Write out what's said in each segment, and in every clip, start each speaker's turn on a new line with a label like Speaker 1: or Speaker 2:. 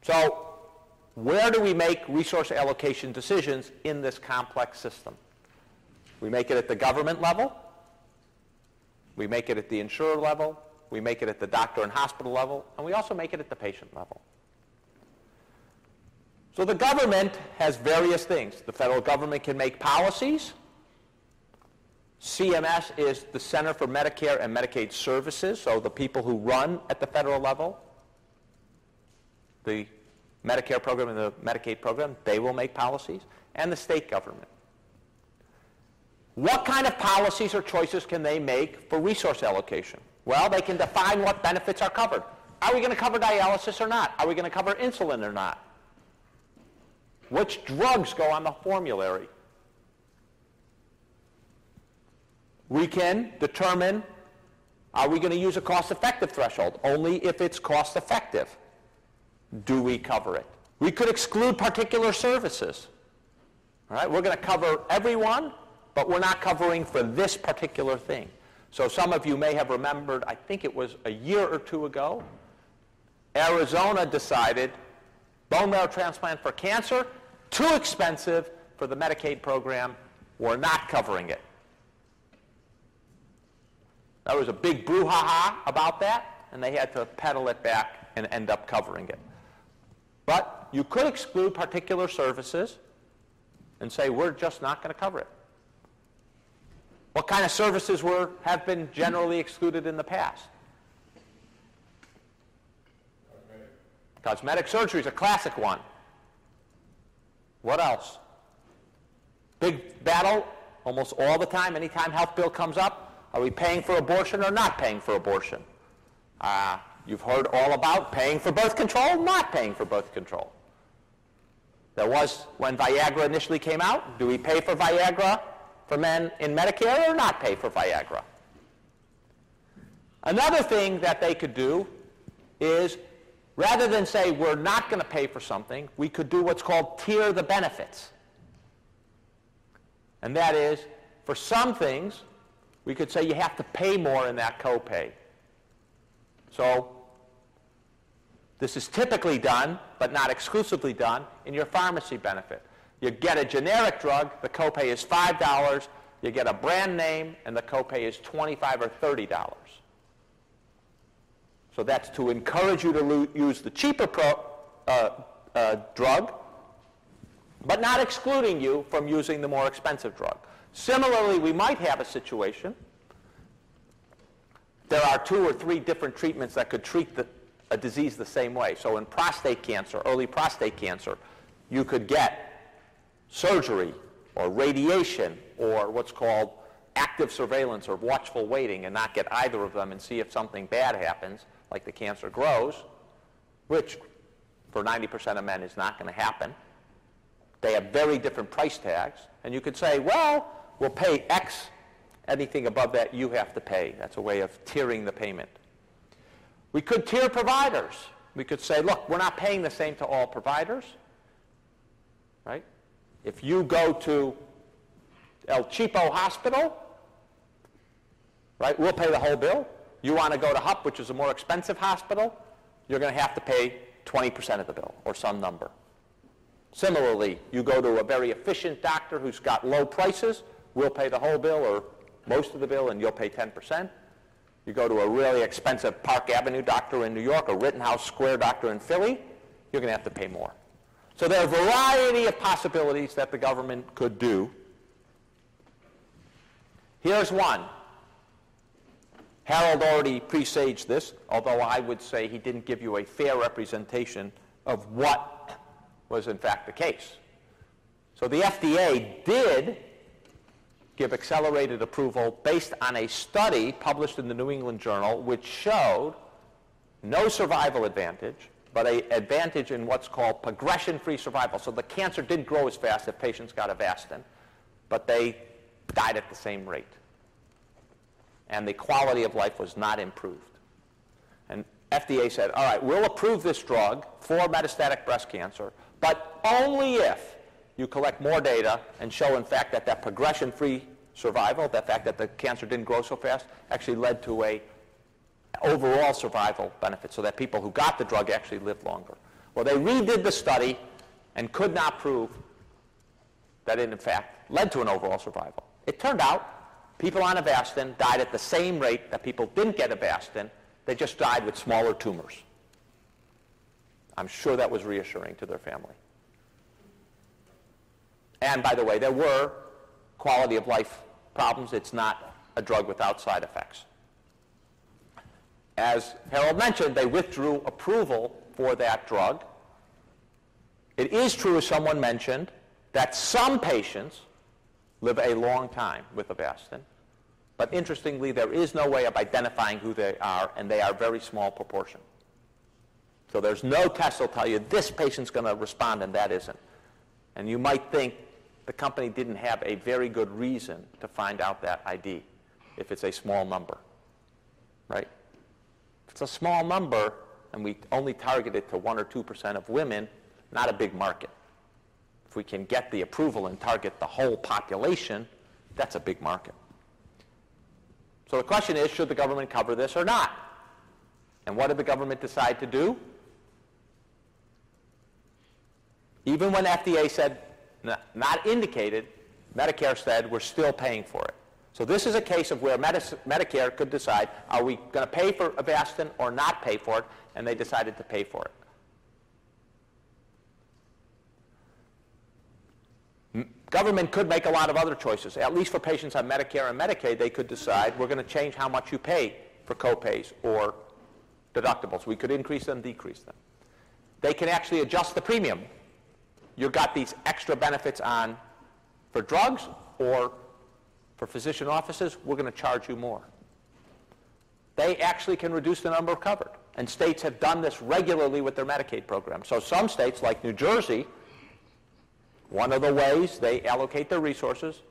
Speaker 1: So where do we make resource allocation decisions in this complex system? We make it at the government level. We make it at the insurer level. We make it at the doctor and hospital level. And we also make it at the patient level. So the government has various things. The federal government can make policies. CMS is the Center for Medicare and Medicaid Services, so the people who run at the federal level, the Medicare program and the Medicaid program, they will make policies, and the state government. What kind of policies or choices can they make for resource allocation? Well, they can define what benefits are covered. Are we going to cover dialysis or not? Are we going to cover insulin or not? Which drugs go on the formulary? We can determine, are we going to use a cost-effective threshold? Only if it's cost-effective do we cover it. We could exclude particular services. All right? We're going to cover everyone, but we're not covering for this particular thing. So some of you may have remembered, I think it was a year or two ago, Arizona decided bone marrow transplant for cancer, too expensive for the Medicaid program, we're not covering it. There was a big brouhaha about that, and they had to pedal it back and end up covering it. But you could exclude particular services and say, we're just not going to cover it. What kind of services have been generally excluded in the past? Cosmetic surgery is a classic one. What else? Big battle almost all the time. Anytime health bill comes up, are we paying for abortion or not paying for abortion? You've heard all about paying for birth control, not paying for birth control. There was, when Viagra initially came out, do we pay for Viagra for men in Medicare or not pay for Viagra? Another thing that they could do is, rather than say we're not going to pay for something, we could do what's called tier the benefits. And that is, for some things, we could say you have to pay more in that copay. So this is typically done, but not exclusively done, in your pharmacy benefit. You get a generic drug, the copay is $5. You get a brand name, and the copay is $25 or $30. So that's to encourage you to use the cheaper drug, but not excluding you from using the more expensive drug. Similarly, we might have a situation. There are 2 or 3 different treatments that could treat a disease the same way. So in prostate cancer, early prostate cancer, you could get surgery or radiation or what's called active surveillance or watchful waiting and not get either of them and see if something bad happens, like the cancer grows, which for 90% of men is not going to happen. They have very different price tags. And you could say, well, we'll pay X. Anything above that, you have to pay. That's a way of tiering the payment. We could tier providers. We could say, look, we're not paying the same to all providers. Right? If you go to El Cheapo Hospital, right, we'll pay the whole bill. You want to go to HUP, which is a more expensive hospital, you're going to have to pay 20% of the bill or some number. Similarly, you go to a very efficient doctor who's got low prices, we'll pay the whole bill or most of the bill and you'll pay 10%. You go to a really expensive Park Avenue doctor in New York, a Rittenhouse Square doctor in Philly, you're going to have to pay more. So there are a variety of possibilities that the government could do. Here's one. Harold already presaged this, although I would say he didn't give you a fair representation of what was in fact the case. So the FDA did give accelerated approval based on a study published in the New England Journal which showed no survival advantage, but an advantage in what's called progression-free survival. So the cancer didn't grow as fast if patients got Avastin, but they died at the same rate. And the quality of life was not improved. And FDA said, all right, we'll approve this drug for metastatic breast cancer, but only if you collect more data and show, in fact, that that progression-free survival, the fact that the cancer didn't grow so fast, actually led to a overall survival benefit, so that people who got the drug actually lived longer. Well, they redid the study and could not prove that it, in fact, led to an overall survival. It turned out people on Avastin died at the same rate that people didn't get Avastin. They just died with smaller tumors. I'm sure that was reassuring to their family. And by the way, there were quality of life problems. It's not a drug without side effects. As Harold mentioned, they withdrew approval for that drug. It is true, as someone mentioned, that some patients live a long time with Avastin. But interestingly, there is no way of identifying who they are, and they are a very small proportion. So there's no test that'll tell you this patient's going to respond and that isn't. And you might think the company didn't have a very good reason to find out that ID if it's a small number, right? If it's a small number and we only target it to 1 or 2% of women, not a big market. If we can get the approval and target the whole population, that's a big market. So the question is, should the government cover this or not? And what did the government decide to do? Even when FDA said not indicated, Medicare said we're still paying for it. So this is a case of where Medicare could decide, are we going to pay for Avastin or not pay for it? And they decided to pay for it. Government could make a lot of other choices. At least for patients on Medicare and Medicaid, they could decide we're going to change how much you pay for copays or deductibles. We could increase them, decrease them. They can actually adjust the premium. You've got these extra benefits on for drugs or for physician offices, we're going to charge you more. They actually can reduce the number covered. And states have done this regularly with their Medicaid program. So some states, like New Jersey, one of the ways they allocate their resources,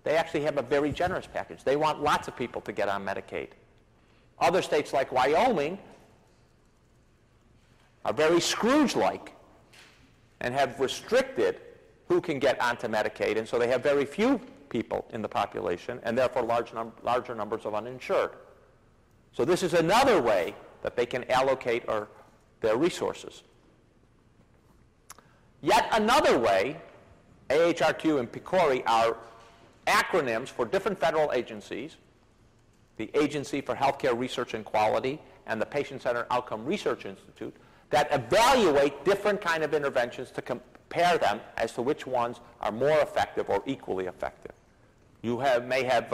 Speaker 1: they actually have a very generous package. They want lots of people to get on Medicaid. Other states, like Wyoming, are very Scrooge-like and have restricted who can get onto Medicaid, and so they have very few people in the population, and therefore larger numbers of uninsured. So this is another way that they can allocate their resources. Yet another way, AHRQ and PCORI are acronyms for different federal agencies, the Agency for Healthcare Research and Quality and the Patient-Centered Outcome Research Institute, that evaluate different kind of interventions to compare them as to which ones are more effective or equally effective. You may have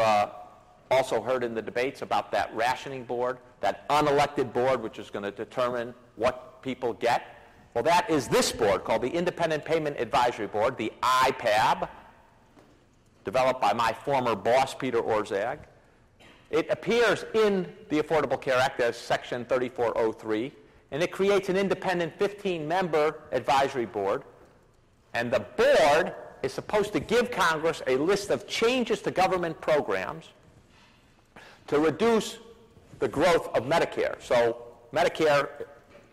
Speaker 1: also heard in the debates about that rationing board, that unelected board which is going to determine what people get. Well, that is this board called the Independent Payment Advisory Board, the IPAB, developed by my former boss, Peter Orszag. It appears in the Affordable Care Act as Section 3403, and it creates an independent 15-member advisory board. And the board is supposed to give Congress a list of changes to government programs to reduce the growth of Medicare. So Medicare,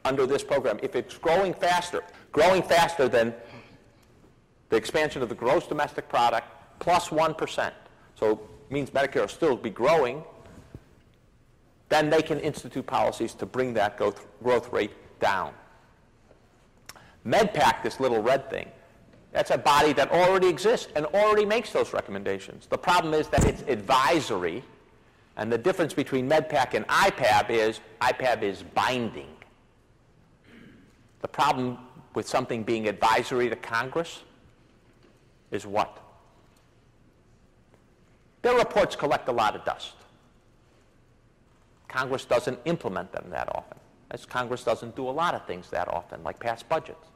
Speaker 1: under this program, if it's growing faster than the expansion of the gross domestic product plus 1%, so it means Medicare will still be growing, then they can institute policies to bring that growth rate down. MedPAC, this little red thing, that's a body that already exists and already makes those recommendations. The problem is that it's advisory, and the difference between MedPAC and IPAB is binding. The problem with something being advisory to Congress is what? Their reports collect a lot of dust. Congress doesn't implement them that often, as Congress doesn't do a lot of things that often, like pass budgets.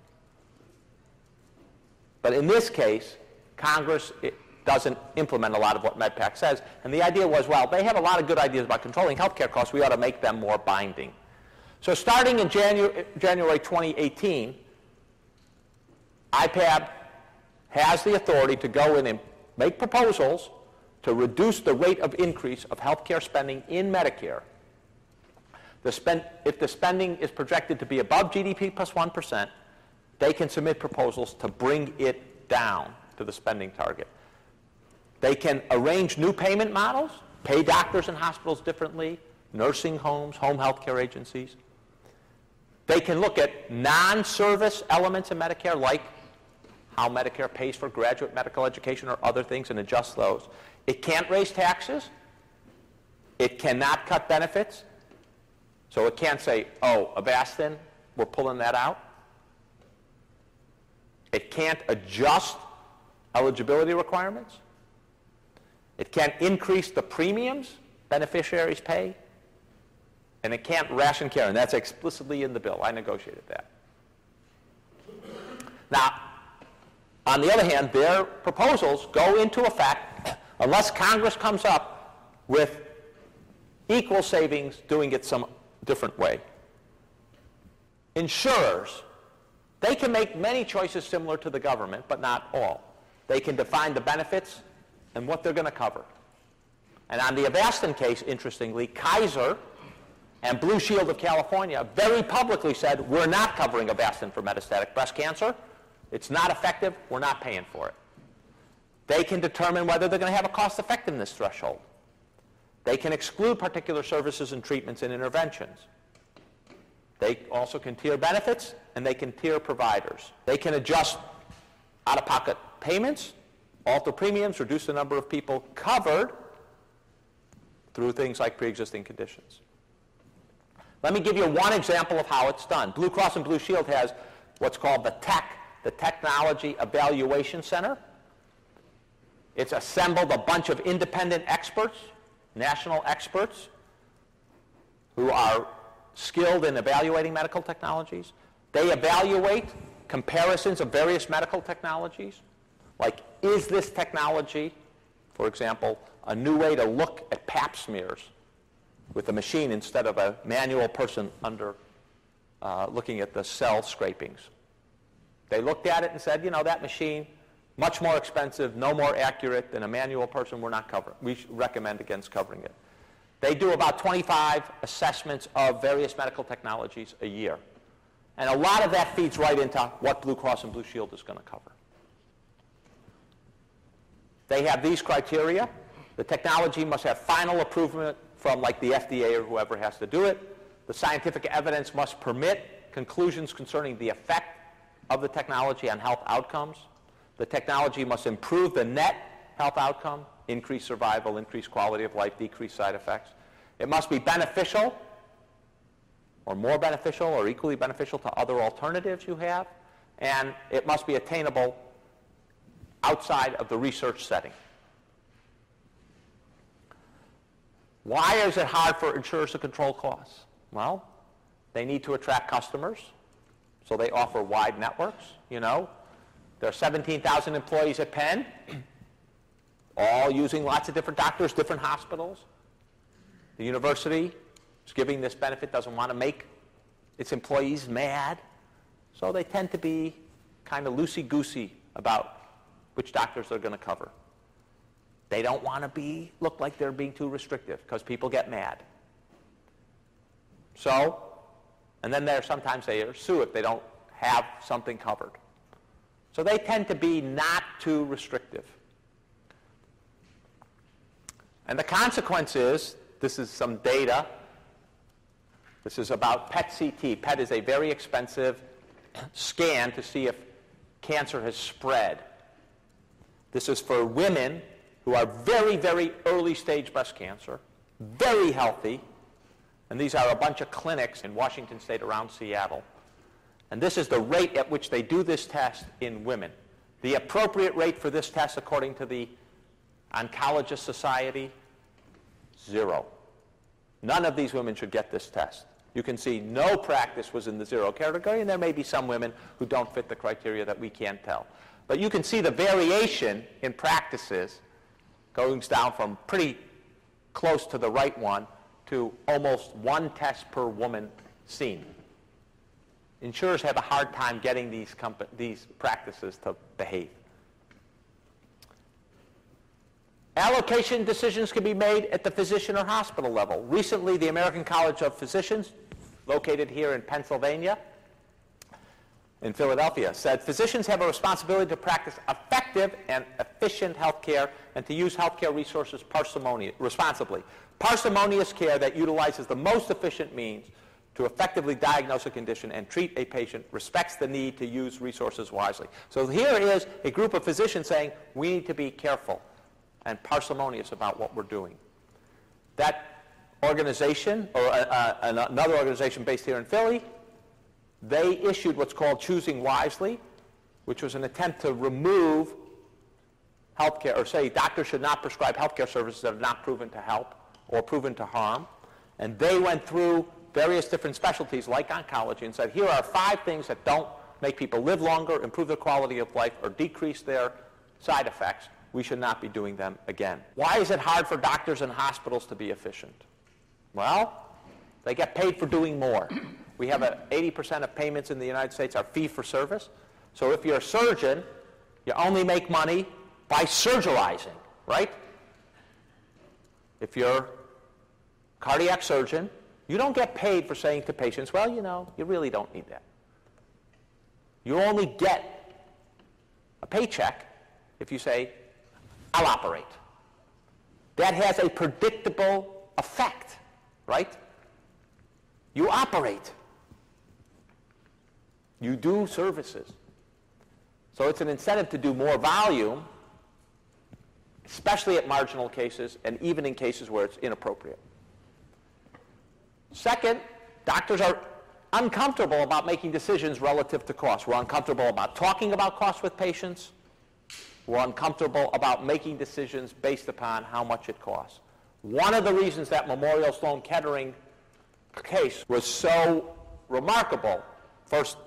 Speaker 1: But in this case, Congress doesn't implement a lot of what MedPAC says, and the idea was, well, they have a lot of good ideas about controlling healthcare costs, we ought to make them more binding. So starting in January 2018, IPAB has the authority to go in and make proposals to reduce the rate of increase of healthcare spending in Medicare. If the spending is projected to be above GDP plus 1%, they can submit proposals to bring it down to the spending target. They can arrange new payment models, pay doctors and hospitals differently, nursing homes, home health care agencies. They can look at non-service elements in Medicare, like how Medicare pays for graduate medical education or other things, and adjust those. It can't raise taxes. It cannot cut benefits. So it can't say, oh, Avastin, we're pulling that out. It can't adjust eligibility requirements. It can't increase the premiums beneficiaries pay. And it can't ration care, and that's explicitly in the bill. I negotiated that. Now, on the other hand, their proposals go into effect unless Congress comes up with equal savings doing it some different way. Insurers, they can make many choices similar to the government, but not all. They can define the benefits and what they're going to cover. And on the Avastin case, interestingly, Kaiser and Blue Shield of California very publicly said, we're not covering Avastin for metastatic breast cancer. It's not effective. We're not paying for it. They can determine whether they're going to have a cost-effectiveness threshold. They can exclude particular services and treatments and interventions. They also can tier benefits, and they can tier providers. They can adjust out-of-pocket payments, alter premiums, reduce the number of people covered through things like pre-existing conditions. Let me give you one example of how it's done. Blue Cross and Blue Shield has what's called the TEC, the Technology Evaluation Center. It's assembled a bunch of independent experts, national experts, who are skilled in evaluating medical technologies. They evaluate comparisons of various medical technologies. Like, is this technology, for example, a new way to look at pap smears with a machine instead of a manual person under looking at the cell scrapings? They looked at it and said, you know, that machine, much more expensive, no more accurate than a manual person. We're not covering. We recommend against covering it. They do about 25 assessments of various medical technologies a year. And a lot of that feeds right into what Blue Cross and Blue Shield is going to cover. They have these criteria. The technology must have final approval from like the FDA or whoever has to do it. The scientific evidence must permit conclusions concerning the effect of the technology on health outcomes. The technology must improve the net health outcome, increase survival, increase quality of life, decrease side effects. It must be beneficial, or more beneficial, or equally beneficial to other alternatives you have. And it must be attainable outside of the research setting. Why is it hard for insurers to control costs? Well, they need to attract customers, so they offer wide networks. You know, there are 17,000 employees at Penn, all using lots of different doctors, different hospitals. The university is giving this benefit, doesn't want to make its employees mad, so they tend to be kind of loosey-goosey about which doctors they're going to cover. They don't want to look like they're being too restrictive because people get mad. So, and then sometimes they sue if they don't have something covered. So they tend to be not too restrictive. And the consequence is, this is some data. This is about PET-CT. PET is a very expensive scan to see if cancer has spread. This is for women who are very, very early stage breast cancer, very healthy. And these are a bunch of clinics in Washington State around Seattle. And this is the rate at which they do this test in women. The appropriate rate for this test, according to the Oncologist Society, 0. None of these women should get this test. You can see no practice was in the 0 category, and there may be some women who don't fit the criteria that we can't tell. But you can see the variation in practices going down from pretty close to the right one to almost one test per woman seen. Insurers have a hard time getting these practices to behave. Allocation decisions can be made at the physician or hospital level. Recently, the American College of Physicians, located here in Pennsylvania, in Philadelphia, said physicians have a responsibility to practice effective and efficient health care and to use health care resources responsibly. Parsimonious care that utilizes the most efficient means to effectively diagnose a condition and treat a patient respects the need to use resources wisely. So here is a group of physicians saying we need to be careful and parsimonious about what we're doing. That organization, or another organization based here in Philly, they issued what's called Choosing Wisely, which was an attempt to remove healthcare, or say doctors should not prescribe healthcare services that are not proven to help or proven to harm. And they went through various different specialties like oncology and said, here are 5 things that don't make people live longer, improve their quality of life, or decrease their side effects. We should not be doing them again. Why is it hard for doctors and hospitals to be efficient? Well, they get paid for doing more. We have 80% of payments in the United States are fee for service. So if you're a surgeon, you only make money by surgerizing, right? If you're a cardiac surgeon, you don't get paid for saying to patients, well, you know, you really don't need that. You only get a paycheck if you say, I'll operate. That has a predictable effect, right? You operate. You do services. So it's an incentive to do more volume, especially at marginal cases and even in cases where it's inappropriate. Second, doctors are uncomfortable about making decisions relative to cost. We're uncomfortable about talking about costs with patients. We're uncomfortable about making decisions based upon how much it costs. One of the reasons that Memorial Sloan Kettering case was so remarkable, first,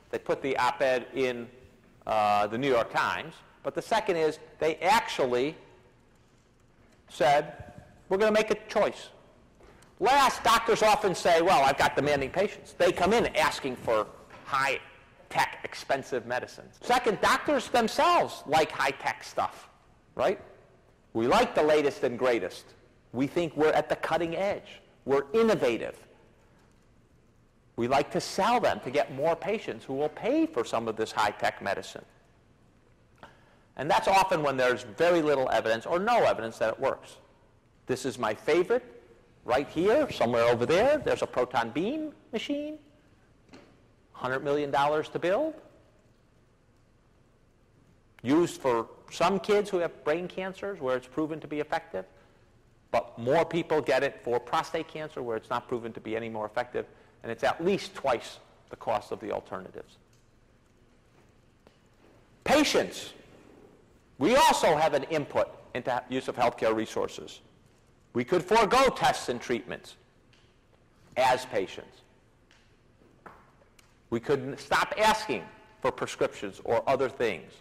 Speaker 1: they put the op-ed in the New York Times, but the second is they actually said, we're going to make a choice. Last, doctors often say, well, I've got demanding patients. They come in asking for high-tech, expensive medicines. Second, doctors themselves like high-tech stuff, right? We like the latest and greatest. We think we're at the cutting edge. We're innovative. We like to sell them to get more patients who will pay for some of this high-tech medicine. And that's often when there's very little evidence or no evidence that it works. This is my favorite. Right here, somewhere over there, there's a proton beam machine, $100 million to build, used for some kids who have brain cancers where it's proven to be effective, but more people get it for prostate cancer where it's not proven to be any more effective, and it's at least twice the cost of the alternatives. Patients. We also have an input into use of healthcare resources. We could forego tests and treatments as patients. We could stop asking for prescriptions or other things.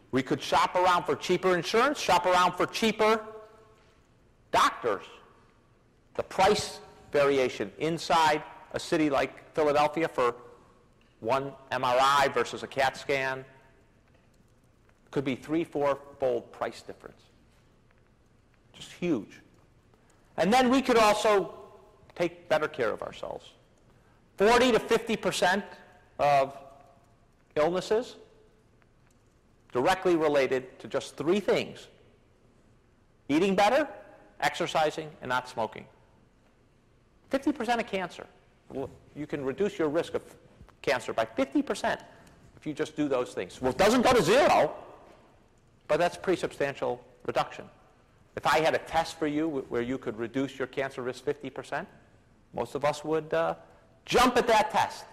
Speaker 1: We could shop around for cheaper insurance, shop around for cheaper doctors. The price variation inside a city like Philadelphia for one MRI versus a CAT scan could be 3-4-fold price difference. Just huge. And then we could also take better care of ourselves. 40 to 50% of illnesses directly related to just 3 things: eating better, exercising, and not smoking. 50% of cancer. You can reduce your risk of cancer by 50% if you just do those things. Well, it doesn't go to 0, but that's a pretty substantial reduction. If I had a test for you where you could reduce your cancer risk 50%, most of us would jump at that test.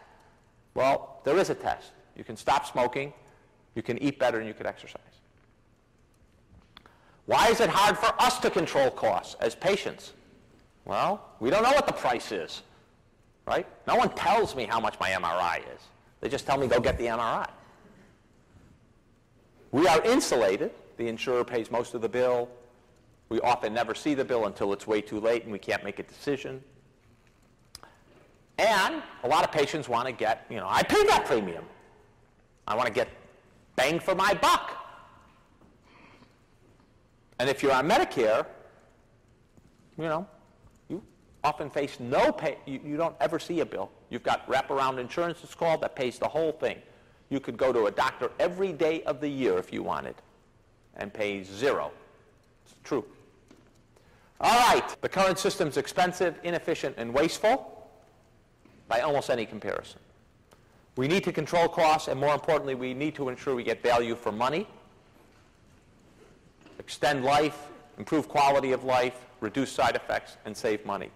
Speaker 1: Well, there is a test. You can stop smoking, you can eat better, and you can exercise. Why is it hard for us to control costs as patients? Well, we don't know what the price is, right? No one tells me how much my MRI is. They just tell me, go get the MRI. We are insulated. The insurer pays most of the bill. We often never see the bill until it's way too late and we can't make a decision. And a lot of patients want to get, I paid that premium. I want to get bang for my buck. And if you're on Medicare, you often face no pay. You don't ever see a bill. You've got wraparound insurance, it's called, that pays the whole thing. You could go to a doctor every day of the year if you wanted and pay 0. It's true. All right, the current system's expensive, inefficient, and wasteful. by almost any comparison. We need to control costs, and more importantly, we need to ensure we get value for money, extend life, improve quality of life, reduce side effects, and save money.